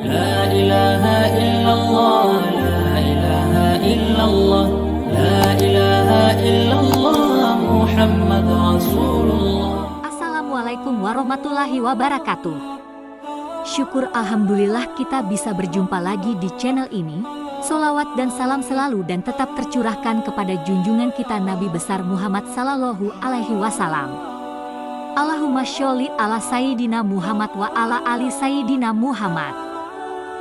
La ilaha illallah, la ilaha illallah, la ilaha illallah, Muhammad Rasulullah. Assalamualaikum warahmatullahi wabarakatuh. Syukur alhamdulillah kita bisa berjumpa lagi di channel ini. Sholawat dan salam selalu dan tetap tercurahkan kepada junjungan kita Nabi besar Muhammad sallallahu alaihi wasallam. Allahumma sholli ala Sayyidina Muhammad wa ala ali Sayyidina Muhammad.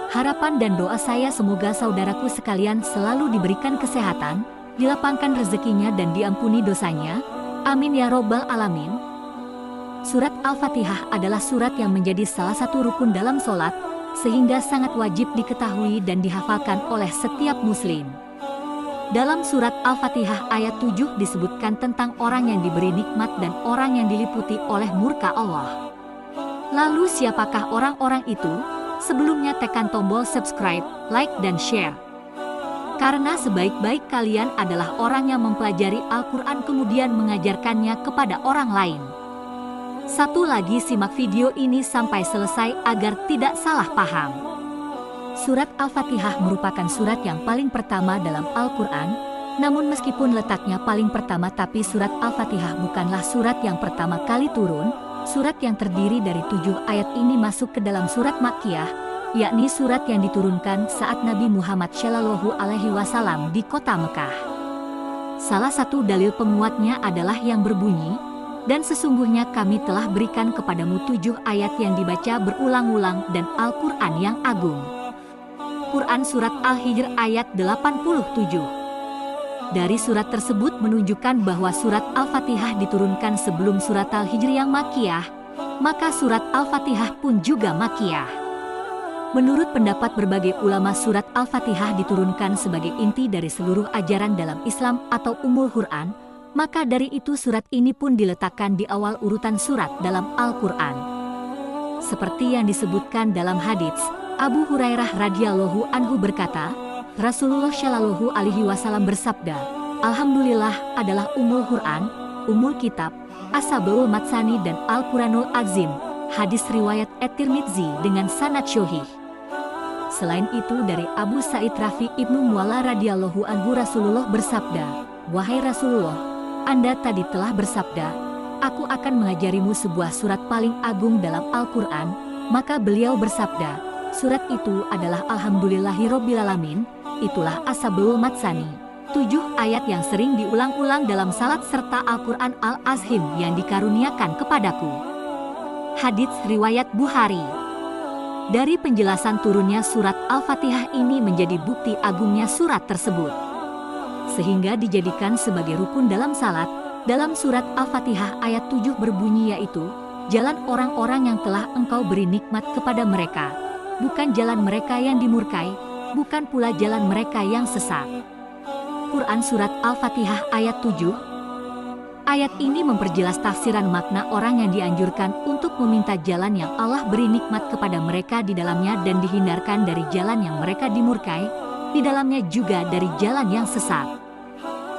Harapan dan doa saya semoga saudaraku sekalian selalu diberikan kesehatan, dilapangkan rezekinya dan diampuni dosanya. Amin ya robbal alamin. Surat Al-Fatihah adalah surat yang menjadi salah satu rukun dalam sholat, sehingga sangat wajib diketahui dan dihafalkan oleh setiap muslim. Dalam surat Al-Fatihah ayat 7 disebutkan tentang orang yang diberi nikmat dan orang yang diliputi oleh murka Allah. Lalu siapakah orang-orang itu? Sebelumnya tekan tombol subscribe, like dan share. Karena sebaik-baik kalian adalah orang yang mempelajari Al-Quran kemudian mengajarkannya kepada orang lain. Satu lagi, simak video ini sampai selesai agar tidak salah paham. Surat Al-Fatihah merupakan surat yang paling pertama dalam Al-Quran. Namun meskipun letaknya paling pertama, tapi surat Al-Fatihah bukanlah surat yang pertama kali turun. Surat yang terdiri dari 7 ayat ini masuk ke dalam surat Makkiyah, yakni surat yang diturunkan saat Nabi Muhammad Shallallahu Alaihi Wasallam di kota Mekah. Salah satu dalil penguatnya adalah yang berbunyi, dan sesungguhnya kami telah berikan kepadamu 7 ayat yang dibaca berulang-ulang dan Al-Quran yang agung. Quran Surat Al-Hijr ayat 87. Dari surat tersebut menunjukkan bahwa surat Al-Fatihah diturunkan sebelum surat Al-Hijr yang Makkiyah, maka surat Al-Fatihah pun juga Makkiyah. Menurut pendapat berbagai ulama, surat Al-Fatihah diturunkan sebagai inti dari seluruh ajaran dalam Islam atau Ummul Quran, maka dari itu surat ini pun diletakkan di awal urutan surat dalam Al-Quran. Seperti yang disebutkan dalam hadits, Abu Hurairah radhiyallahu anhu berkata, Rasulullah Shallallahu Alaihi Wasallam bersabda, Alhamdulillah adalah Ummul Quran, Ummul Kitab, As-Sab'ul Matsani dan Al-Quranul Azim. Hadis riwayat At-Tirmidzi dengan sanad sahih. Selain itu dari Abu Sa'id Rafi Ibnu Mu'alla radhiyallahu anhu, Rasulullah bersabda, Wahai Rasulullah, Anda tadi telah bersabda, aku akan mengajarimu sebuah surat paling agung dalam Al-Quran. Maka beliau bersabda, surat itu adalah Alhamdulillahirabbil alamin. Itulah As-Sab'ul Matsani, 7 ayat yang sering diulang-ulang dalam salat serta Al-Quran Al-Azim yang dikaruniakan kepadaku. Hadits riwayat Bukhari. Dari penjelasan turunnya surat Al-Fatihah ini menjadi bukti agungnya surat tersebut, sehingga dijadikan sebagai rukun dalam salat. Dalam surat Al-Fatihah ayat 7 berbunyi, yaitu, jalan orang-orang yang telah engkau beri nikmat kepada mereka, bukan jalan mereka yang dimurkai, bukan pula jalan mereka yang sesat. Quran Surat Al-Fatihah ayat 7. Ayat ini memperjelas tafsiran makna orang yang dianjurkan untuk meminta jalan yang Allah beri nikmat kepada mereka di dalamnya dan dihindarkan dari jalan yang mereka dimurkai, di dalamnya juga dari jalan yang sesat.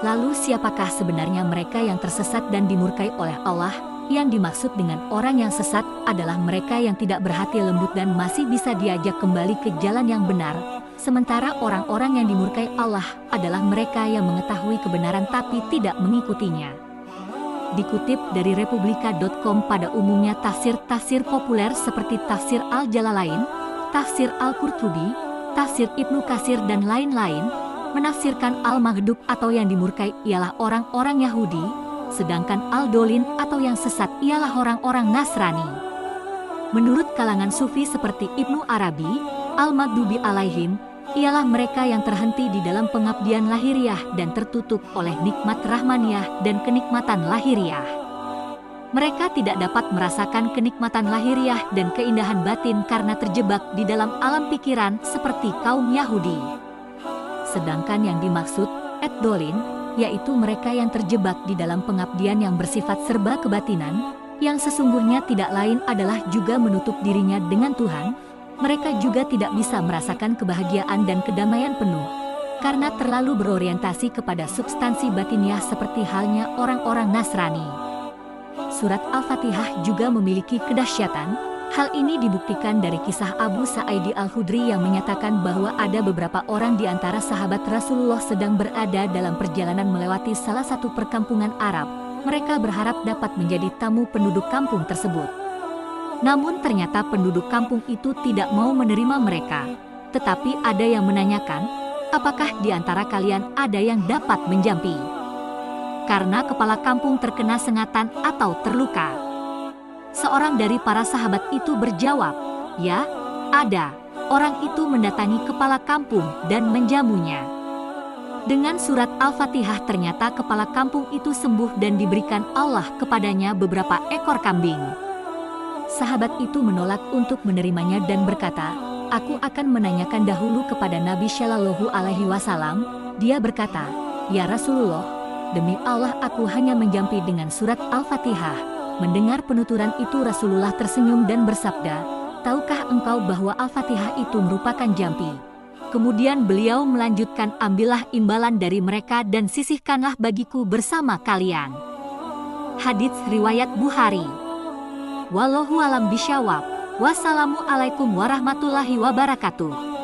Lalu siapakah sebenarnya mereka yang tersesat dan dimurkai oleh Allah? Yang dimaksud dengan orang yang sesat adalah mereka yang tidak berhati lembut dan masih bisa diajak kembali ke jalan yang benar. Sementara orang-orang yang dimurkai Allah adalah mereka yang mengetahui kebenaran tapi tidak mengikutinya. Dikutip dari Republika.com, pada umumnya tafsir-tafsir populer seperti tafsir Al-Jalalain, tafsir Al-Qurtubi, tafsir Ibnu Katsir dan lain-lain menafsirkan Al-Maghdub atau yang dimurkai ialah orang-orang Yahudi, sedangkan Al-Dolin atau yang sesat ialah orang-orang Nasrani. Menurut kalangan Sufi seperti Ibnu Arabi, Al-Maghdubi alaihim ialah mereka yang terhenti di dalam pengabdian lahiriah dan tertutup oleh nikmat rahmaniyah dan kenikmatan lahiriah. Mereka tidak dapat merasakan kenikmatan lahiriah dan keindahan batin karena terjebak di dalam alam pikiran seperti kaum Yahudi. Sedangkan yang dimaksud Ad-Dolin yaitu mereka yang terjebak di dalam pengabdian yang bersifat serba kebatinan, yang sesungguhnya tidak lain adalah juga menutup dirinya dengan Tuhan. Mereka juga tidak bisa merasakan kebahagiaan dan kedamaian penuh, karena terlalu berorientasi kepada substansi batiniah seperti halnya orang-orang Nasrani. Surat Al-Fatihah juga memiliki kedahsyatan, Hal ini dibuktikan dari kisah Abu Sa'id Al-Khudri yang menyatakan bahwa ada beberapa orang di antara sahabat Rasulullah sedang berada dalam perjalanan melewati salah satu perkampungan Arab. Mereka berharap dapat menjadi tamu penduduk kampung tersebut. Namun ternyata penduduk kampung itu tidak mau menerima mereka. Tetapi ada yang menanyakan, apakah di antara kalian ada yang dapat menjampi? Karena kepala kampung terkena sengatan atau terluka. Seorang dari para sahabat itu berjawab, "Ya, ada." Orang itu mendatangi kepala kampung dan menjamunya. Dengan surat Al-Fatihah ternyata kepala kampung itu sembuh dan diberikan Allah kepadanya beberapa ekor kambing. Sahabat itu menolak untuk menerimanya dan berkata, "Aku akan menanyakan dahulu kepada Nabi Shallallahu Alaihi Wasallam." Dia berkata, "Ya Rasulullah, demi Allah aku hanya menjampi dengan surat Al-Fatihah." Mendengar penuturan itu Rasulullah tersenyum dan bersabda, "Tahukah engkau bahwa Al-Fatihah itu merupakan jampi?" Kemudian beliau melanjutkan, "Ambillah imbalan dari mereka dan sisihkanlah bagiku bersama kalian." Hadits riwayat Bukhari. Wallahu alam bisyawab. Wassalamualaikum warahmatullahi wabarakatuh.